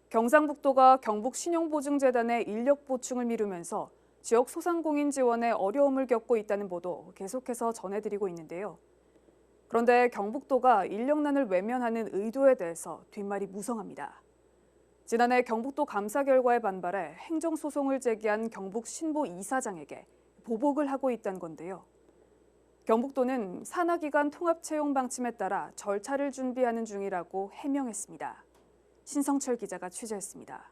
경상북도가 경북신용보증재단의 인력 보충을 미루면서 지역 소상공인 지원에 어려움을 겪고 있다는 보도 계속해서 전해드리고 있는데요. 그런데 경북도가 인력난을 외면하는 의도에 대해서 뒷말이 무성합니다. 지난해 경북도 감사 결과에 반발해 행정소송을 제기한 경북신보 이사장에게 보복을 하고 있다는 건데요. 경북도는 산하기관 통합채용 방침에 따라 절차를 준비하는 중이라고 해명했습니다. 신성철 기자가 취재했습니다.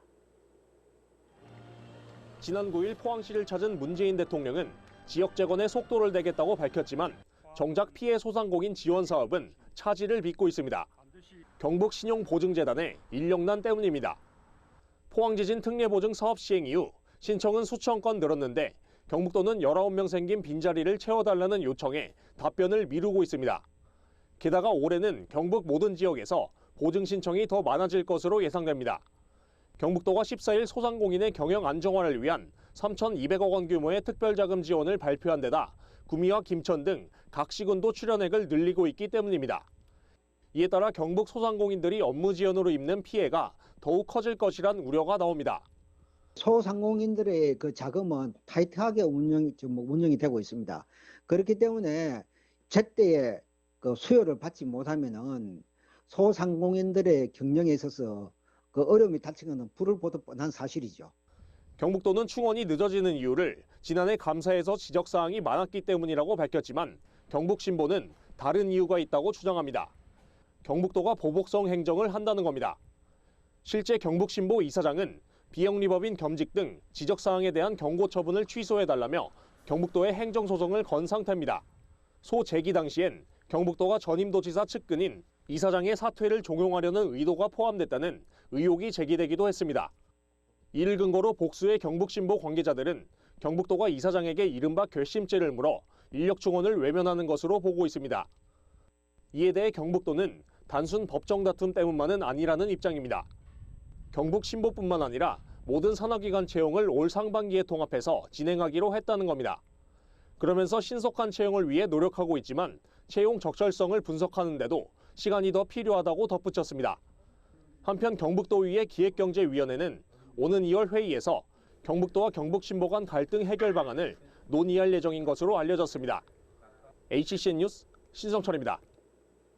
지난 9일 포항시를 찾은 문재인 대통령은 지역 재건에 속도를 내겠다고 밝혔지만 정작 피해 소상공인 지원 사업은 차질을 빚고 있습니다. 경북신용보증재단의 인력난 때문입니다. 포항지진 특례보증 사업 시행 이후 신청은 수천 건 늘었는데 경북도는 19명 생긴 빈자리를 채워달라는 요청에 답변을 미루고 있습니다. 게다가 올해는 경북 모든 지역에서 보증 신청이 더 많아질 것으로 예상됩니다. 경북도가 14일 소상공인의 경영 안정화를 위한 3,200억 원 규모의 특별자금 지원을 발표한 데다 구미와 김천 등 각 시군도 출연액을 늘리고 있기 때문입니다. 이에 따라 경북 소상공인들이 업무 지연으로 입는 피해가 더욱 커질 것이란 우려가 나옵니다. 소상공인들의 그 자금은 타이트하게 운영이 되고 있습니다. 그렇기 때문에 제때에 그 수요를 받지 못하면은 소상공인들의 경영에 있어서 그 어려움이 닥치는 것은 불을 보듯 뻔한 사실이죠. 경북도는 충원이 늦어지는 이유를 지난해 감사에서 지적사항이 많았기 때문이라고 밝혔지만 경북신보는 다른 이유가 있다고 주장합니다. 경북도가 보복성 행정을 한다는 겁니다. 실제 경북신보 이사장은 비영리법인 겸직 등 지적사항에 대한 경고 처분을 취소해달라며 경북도에 행정소송을 건 상태입니다. 소 제기 당시엔 경북도가 전임도지사 측근인 이사장의 사퇴를 종용하려는 의도가 포함됐다는 의혹이 제기되기도 했습니다. 이를 근거로 복수의 경북신보 관계자들은 경북도가 이사장에게 이른바 괘씸죄를 물어 인력 충원을 외면하는 것으로 보고 있습니다. 이에 대해 경북도는 단순 법정 다툼 때문만은 아니라는 입장입니다. 경북신보뿐만 아니라 모든 산하기관 채용을 올 상반기에 통합해서 진행하기로 했다는 겁니다. 그러면서 신속한 채용을 위해 노력하고 있지만 채용 적절성을 분석하는데도 시간이 더 필요하다고 덧붙였습니다. 한편 경북도의회 기획경제위원회는 오는 2월 회의에서 경북도와 경북신보 간 갈등 해결 방안을 논의할 예정인 것으로 알려졌습니다. HCN 뉴스 신성철입니다.